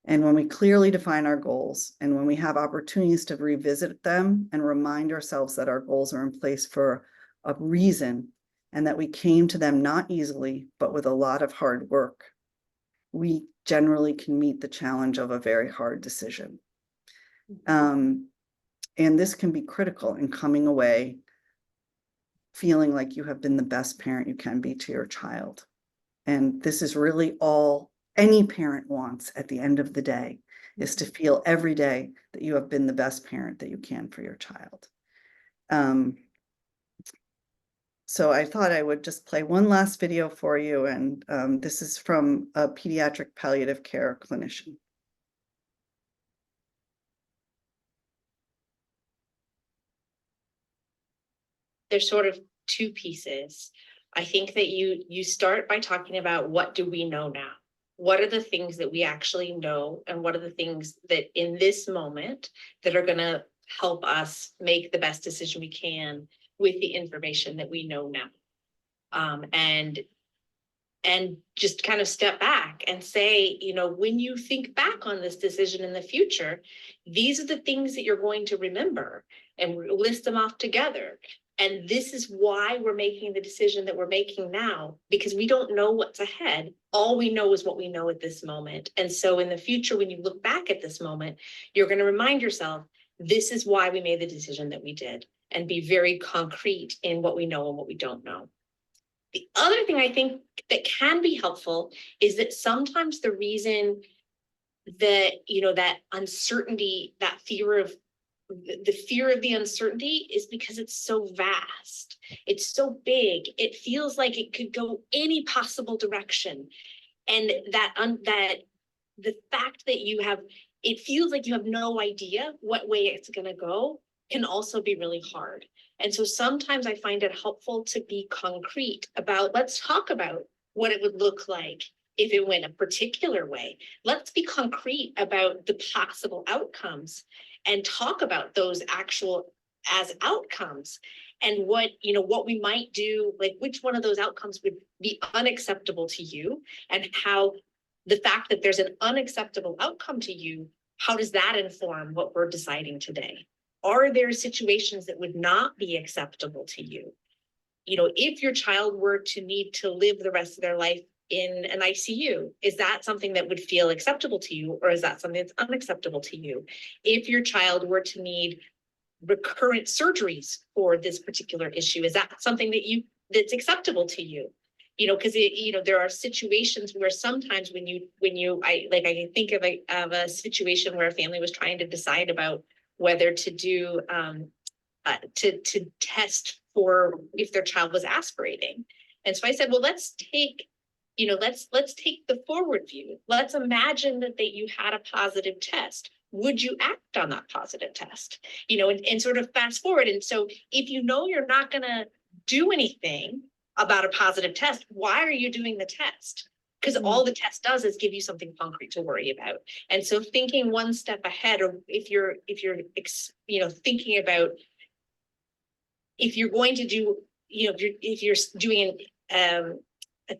And when we clearly define our goals, and when we have opportunities to revisit them and remind ourselves that our goals are in place for a reason, and that we came to them not easily, but with a lot of hard work, we generally can meet the challenge of a very hard decision. And this can be critical in coming away feeling like you have been the best parent you can be to your child. And this is really all any parent wants at the end of the day, is to feel every day that you have been the best parent that you can for your child. So I thought I would just play one last video for you. And this is from a pediatric palliative care clinician. There's sort of two pieces. I think that you start by talking about, what do we know now? What are the things that we actually know? And what are the things that in this moment that are going to help us make the best decision we can with the information that we know now? And just kind of step back and say, when you think back on this decision in the future, these are the things that you're going to remember, and list them off together. And this is why we're making the decision that we're making now, because we don't know what's ahead. All we know is what we know at this moment. And so in the future, when you look back at this moment, you're going to remind yourself, this is why we made the decision that we did, and be very concrete in what we know and what we don't know. The other thing I think that can be helpful is that sometimes the reason that, that uncertainty, that fear of the uncertainty, is because it's so vast. It's so big. It feels like it could go any possible direction. And that the fact that it feels like you have no idea what way it's going to go can also be really hard. And so sometimes I find it helpful to be concrete about, let's talk about what it would look like if it went a particular way. Let's be concrete about the possible outcomes and talk about those actual as outcomes, and what we might do, like which one of those outcomes would be unacceptable to you, and how the fact that there's an unacceptable outcome to you, how does that inform what we're deciding today? Are there situations that would not be acceptable to you? If your child were to need to live the rest of their life in an ICU, is that something that would feel acceptable to you, or is that something that's unacceptable to you? If your child were to need recurrent surgeries for this particular issue, is that something that's acceptable to you? Because there are situations where sometimes I think of a situation where a family was trying to decide about whether to do to test for if their child was aspirating. And so I said, well, let's take the forward view. Let's imagine that you had a positive test. Would you act on that positive test? And sort of fast forward. And so if you're not going to do anything about a positive test, why are you doing the test? Because all the test does is give you something concrete to worry about. And so thinking one step ahead, or if you're thinking about, if you're going to do, if you're doing a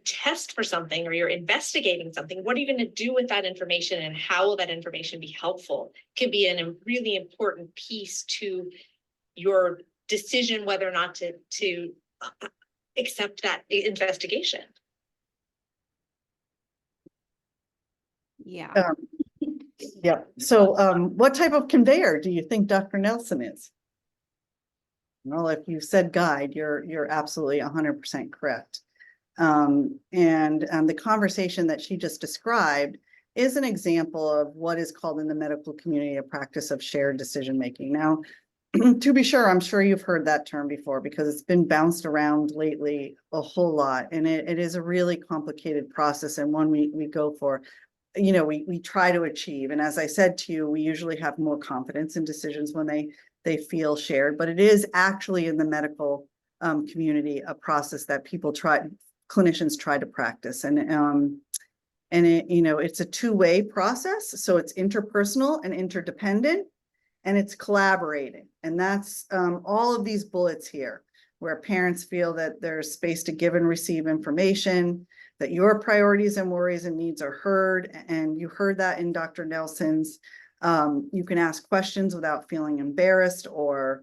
test for something, or you're investigating something, what are you going to do with that information, and how will that information be helpful? Can be a really important piece to your decision whether or not to accept that investigation. Yeah. Yeah. So what type of conveyor do you think Dr. Nelson is? Well, if you said guide, you're absolutely 100% correct. And the conversation that she just described is an example of what is called in the medical community a practice of shared decision-making. Now, to be sure, I'm sure you've heard that term before because it's been bounced around lately a whole lot. And it is a really complicated process and one we go for, you know, we try to achieve. And as I said to you, we usually have more confidence in decisions when they feel shared, but it is actually in the medical community a process that clinicians try to practice. And it, you know, it's a two-way process. So it's interpersonal and interdependent, and it's collaborating. And that's all of these bullets here, where parents feel that there's space to give and receive information, that your priorities and worries and needs are heard. And you heard that in Dr. Nelson's. You can ask questions without feeling embarrassed or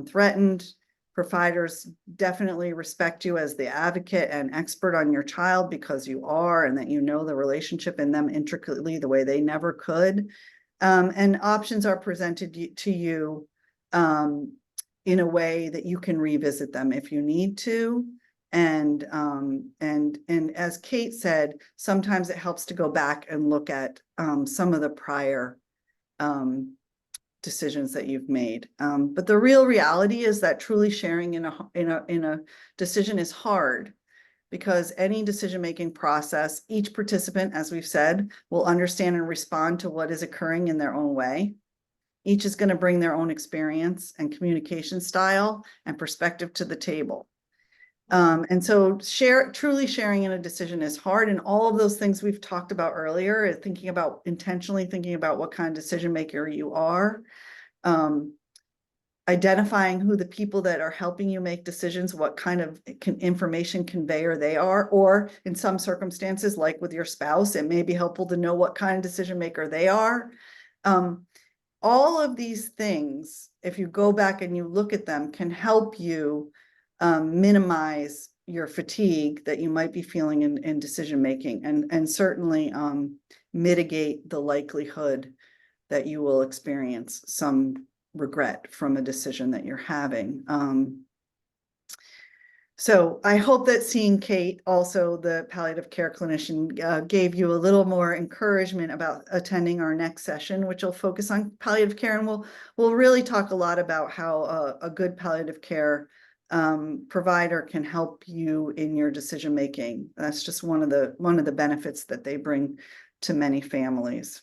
threatened. Providers definitely respect you as the advocate and expert on your child because you are, and that you know the relationship in them intricately the way they never could. And options are presented to you in a way that you can revisit them if you need to. And as Kate said, sometimes it helps to go back and look at some of the prior decisions that you've made. But the real reality is that truly sharing in a decision is hard, because any decision-making process, each participant, as we've said, will understand and respond to what is occurring in their own way. Each is going to bring their own experience and communication style and perspective to the table. And so truly sharing in a decision is hard. And all of those things we've talked about earlier, intentionally thinking about what kind of decision maker you are, identifying who the people that are helping you make decisions, what kind of information conveyor they are, or in some circumstances, like with your spouse, it may be helpful to know what kind of decision maker they are. All of these things, if you go back and you look at them, can help you minimize your fatigue that you might be feeling in decision making, and certainly mitigate the likelihood that you will experience some regret from a decision that you're having. So I hope that seeing Kate, also the palliative care clinician, gave you a little more encouragement about attending our next session, which will focus on palliative care. And we'll really talk a lot about how a good palliative care provider can help you in your decision making. That's just one of the benefits that they bring to many families.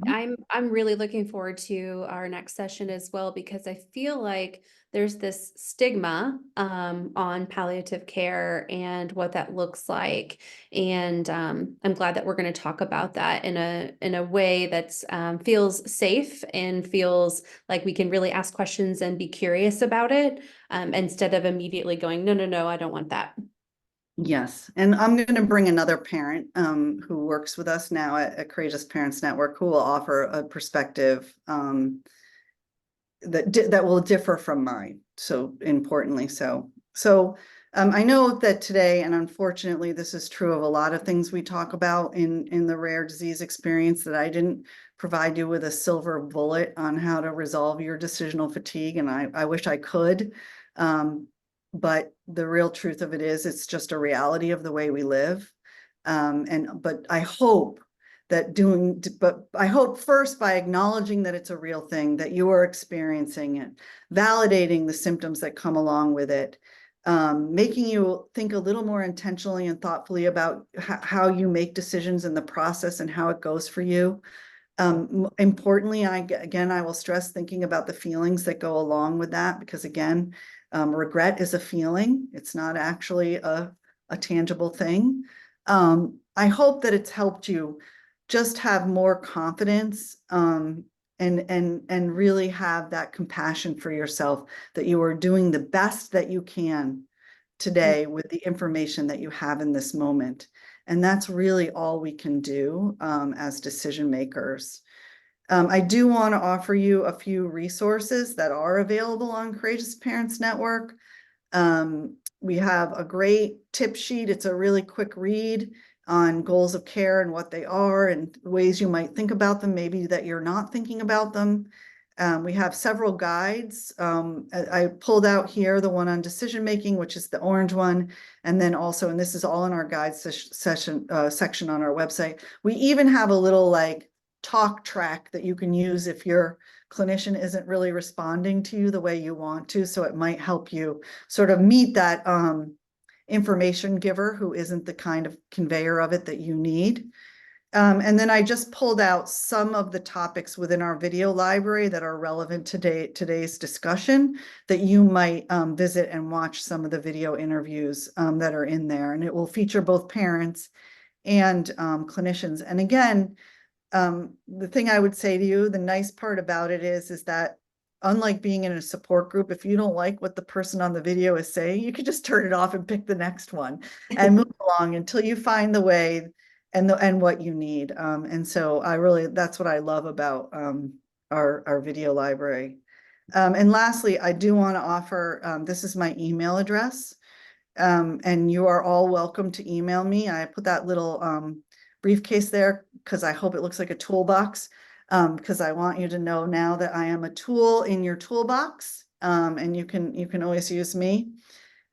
I'm really looking forward to our next session as well, because I feel like there's this stigma on palliative care and what that looks like. And I'm glad that we're going to talk about that in a way that's feels safe and feels like we can really ask questions and be curious about it, instead of immediately going, no, I don't want that. Yes, and I'm going to bring another parent who works with us now at Courageous Parents Network, who will offer a perspective that will differ from mine. So importantly, so I know that today, and unfortunately, this is true of a lot of things we talk about in the rare disease experience, that I didn't provide you with a silver bullet on how to resolve your decisional fatigue, and I wish I could. But the real truth of it is, it's just a reality of the way we live. But I hope first, by acknowledging that it's a real thing, that you are experiencing it, validating the symptoms that come along with it, making you think a little more intentionally and thoughtfully about how you make decisions in the process and how it goes for you. Importantly, I will stress thinking about the feelings that go along with that, because again, regret is a feeling. It's not actually a tangible thing. I hope that it's helped you just have more confidence and really have that compassion for yourself, that you are doing the best that you can today with the information that you have in this moment. And that's really all we can do as decision makers. I do want to offer you a few resources that are available on Courageous Parents Network. We have a great tip sheet. It's a really quick read on goals of care and what they are and ways you might think about them, maybe that you're not thinking about them. We have several guides. I pulled out here the one on decision making, which is the orange one. And then also, and this is all in our guide section on our website. We even have a little like talk track that you can use if your clinician isn't really responding to you the way you want to. So it might help you sort of meet that information giver who isn't the kind of conveyor of it that you need. And then I just pulled out some of the topics within our video library that are relevant to today's discussion that you might visit and watch some of the video interviews that are in there. And it will feature both parents and clinicians. And again, the thing I would say to you, the nice part about it is that unlike being in a support group, if you don't like what the person on the video is saying, you can just turn it off and pick the next one and move along until you find the way and what you need. And so that's what I love about our video library. And lastly, I do want to offer, this is my email address. And you are all welcome to email me. I put that little briefcase there because I hope it looks like a toolbox, because I want you to know now that I am a tool in your toolbox, and you can always use me.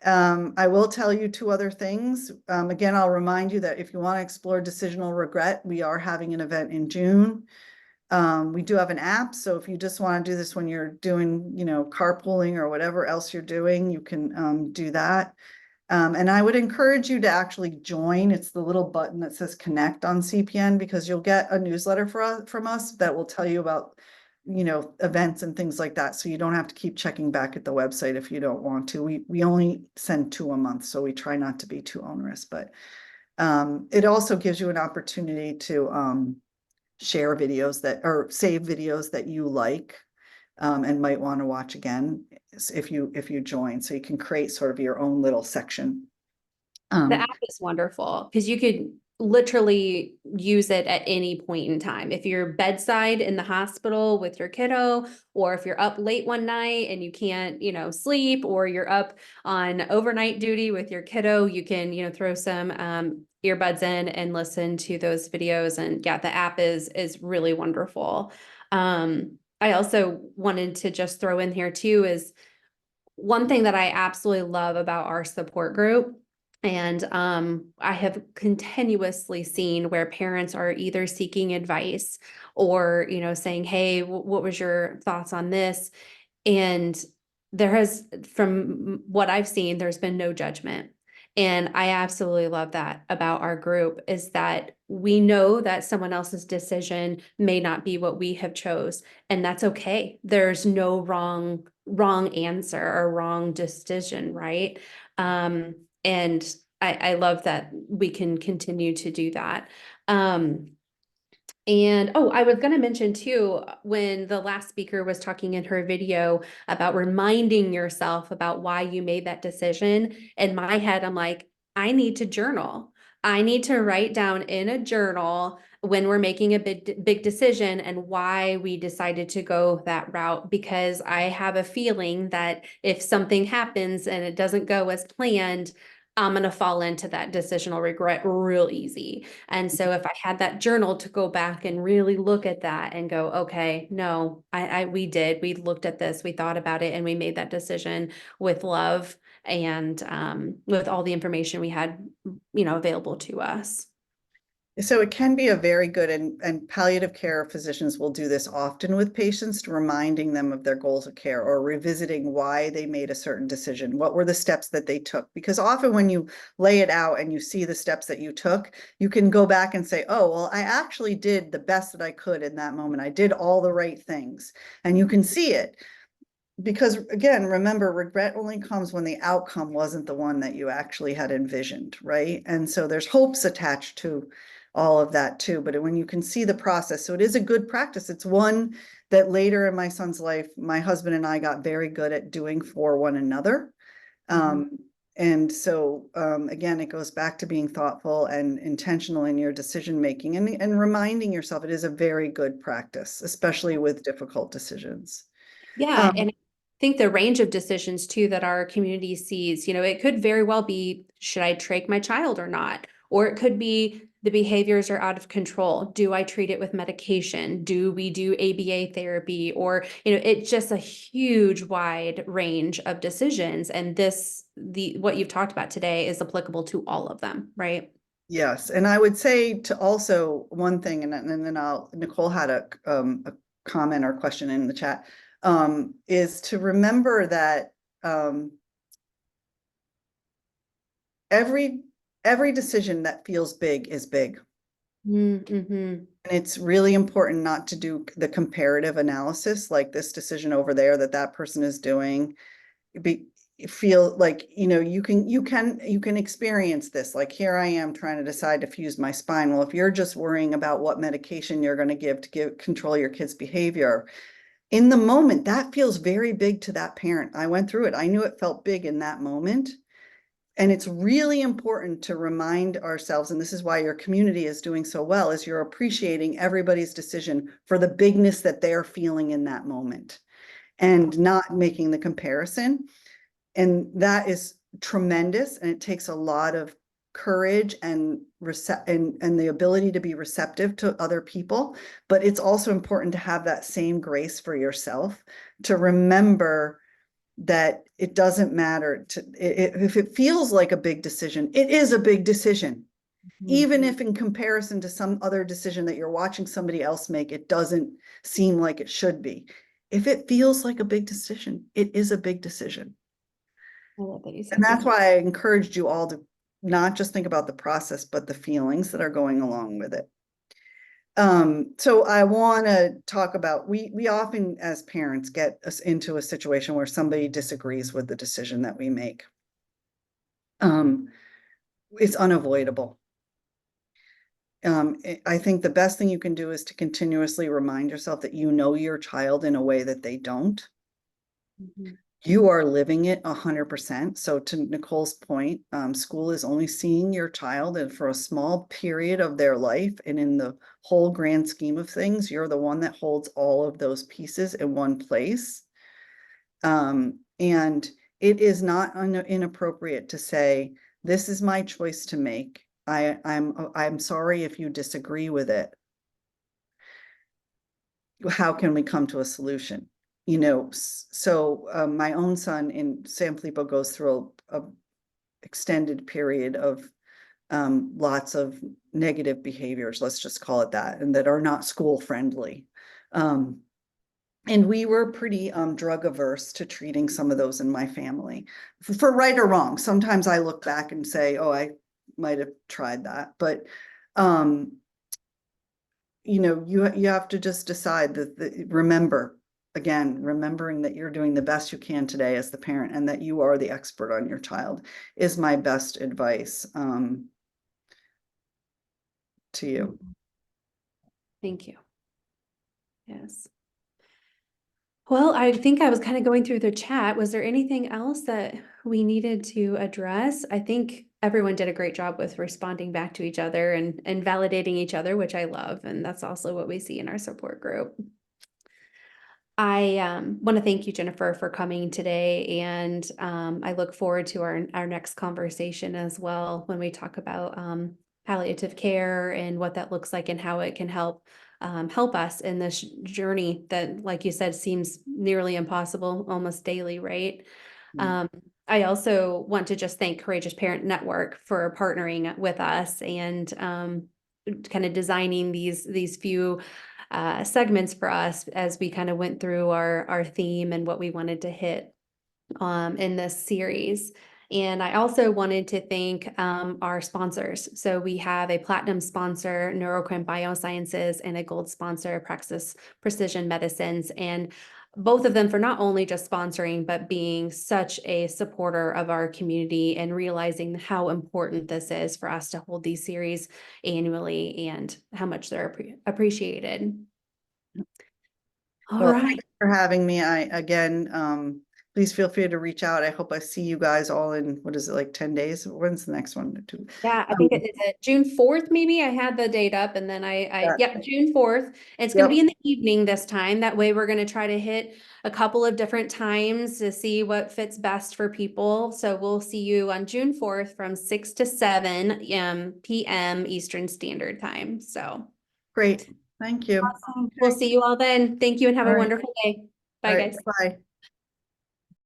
I will tell you two other things. Again, I'll remind you that if you want to explore decisional regret, we are having an event in June. We do have an app, so if you just want to do this when you're doing, carpooling or whatever else you're doing, you can do that. And I would encourage you to actually join. It's the little button that says connect on CPN, because you'll get a newsletter from us that will tell you about, events and things like that. So you don't have to keep checking back at the website if you don't want to. We only send 2 a month, so we try not to be too onerous, but it also gives you an opportunity to share videos or save videos that you like and might want to watch again if you join. So you can create sort of your own little section. The app is wonderful because you could literally use it at any point in time. If you're bedside in the hospital with your kiddo, or if you're up late one night and you can't, sleep, or you're up on overnight duty with your kiddo, you can, throw some earbuds in and listen to those videos. And yeah, the app is really wonderful. I also wanted to just throw in here too is one thing that I absolutely love about our support group. And I have continuously seen where parents are either seeking advice or, saying, hey, what was your thoughts on this? And from what I've seen, there's been no judgment. And I absolutely love that about our group, is that we know that someone else's decision may not be what we have chose, and that's okay. There's no wrong answer or wrong decision, right? And I love that we can continue to do that. And I was going to mention too, when the last speaker was talking in her video about reminding yourself about why you made that decision. In my head, I'm like, I need to journal. I need to write down in a journal when we're making a big decision and why we decided to go that route, because I have a feeling that if something happens and it doesn't go as planned, I'm going to fall into that decisional regret real easy. And so if I had that journal to go back and really look at that and go, okay, no, we looked at this, we thought about it, and we made that decision with love and with all the information we had, available to us. So it can be a very good, and palliative care physicians will do this often with patients, reminding them of their goals of care or revisiting why they made a certain decision. What were the steps that they took? Because often when you lay it out and you see the steps that you took, you can go back and say, oh, well, I actually did the best that I could in that moment. I did all the right things, and you can see it. Because again, remember, regret only comes when the outcome wasn't the one that you actually had envisioned, right? And so there's hopes attached to all of that too, but when you can see the process, so it is a good practice. It's one that later in my son's life, my husband and I got very good at doing for one another. And so again, it goes back to being thoughtful and intentional in your decision making, and reminding yourself it is a very good practice, especially with difficult decisions. Yeah. And I think the range of decisions too that our community sees, it could very well be, should I trach my child or not? Or it could be the behaviors are out of control. Do I treat it with medication? Do we do ABA therapy? Or, it's just a huge wide range of decisions. And what you've talked about today is applicable to all of them, right? Yes, and I would say to also one thing, and then Nicole had a comment or question in the chat, is to remember that every decision that feels big is big. Mm-hmm. And it's really important not to do the comparative analysis, like this decision over there that person is doing. Feel like, you can experience this. Like, here I am trying to decide to fuse my spine. Well, if you're just worrying about what medication you're going to give control your kid's behavior, in the moment, that feels very big to that parent. I went through it. I knew it felt big in that moment. And it's really important to remind ourselves, and this is why your community is doing so well, is you're appreciating everybody's decision for the bigness that they're feeling in that moment and not making the comparison. And that is tremendous. And it takes a lot of courage and the ability to be receptive to other people. But it's also important to have that same grace for yourself, to remember that it doesn't matter if it feels like a big decision, it is a big decision. Even if in comparison to some other decision that you're watching somebody else make, it doesn't seem like it should be. If it feels like a big decision, it is a big decision. I love that you said And that's that. why I encouraged you all to not just think about the process, but the feelings that are going along with it. So I want to talk about, we often as parents get us into a situation where somebody disagrees with the decision that we make. It's unavoidable. I think the best thing you can do is to continuously remind yourself that you know your child in a way that they don't. Mhm. You are living it 100%. So to Nicole's point, school is only seeing your child and for a small period of their life. And in the whole grand scheme of things, you're the one that holds all of those pieces in one place. And it is not inappropriate to say, this is my choice to make. I'm sorry if you disagree with it. How can we come to a solution? So my own son in San Filippo goes through a extended period of lots of negative behaviors, let's just call it that, and that are not school friendly. And we were pretty drug averse to treating some of those in my family, for right or wrong. Sometimes I look back and say, oh, I might have tried that, but you have to just decide that remembering that you're doing the best you can today as the parent and that you are the expert on your child is my best advice to you. Thank you. Yes. Well, I think I was kind of going through the chat. Was there anything else that we needed to address? I think everyone did a great job with responding back to each other and validating each other, which I love. And that's also what we see in our support group. I want to thank you, Jennifer, for coming today. And I look forward to our next conversation as well when we talk about palliative care and what that looks like and how it can help us in this journey that, like you said, seems nearly impossible almost daily, right? I also want to just thank Courageous Parent Network for partnering with us and kind of designing these few segments for us as we kind of went through our theme and what we wanted to hit in this series. And I also wanted to thank our sponsors. So we have a platinum sponsor, Neurocrine Biosciences, and a gold sponsor, Praxis Precision Medicines. And both of them for not only just sponsoring, but being such a supporter of our community and realizing how important this is for us to hold these series annually and how much they're appreciated. All Well, right. thanks for having me. I again please feel free to reach out. I hope I see you guys all in, what is it, like 10 days? When's the next one? Yeah, I think it's June 4th, maybe. I had the date up and then Yeah. yep, June 4th. It's gonna Yep. be in the evening this time. That way we're gonna try to hit a couple of different times to see what fits best for people. So we'll see you on June 4th from 6 to 7 PM Eastern Standard Time. So Great. Thank you. awesome. We'll see you all then. Thank you and have All a right. wonderful day. Bye, All right. guys. Bye.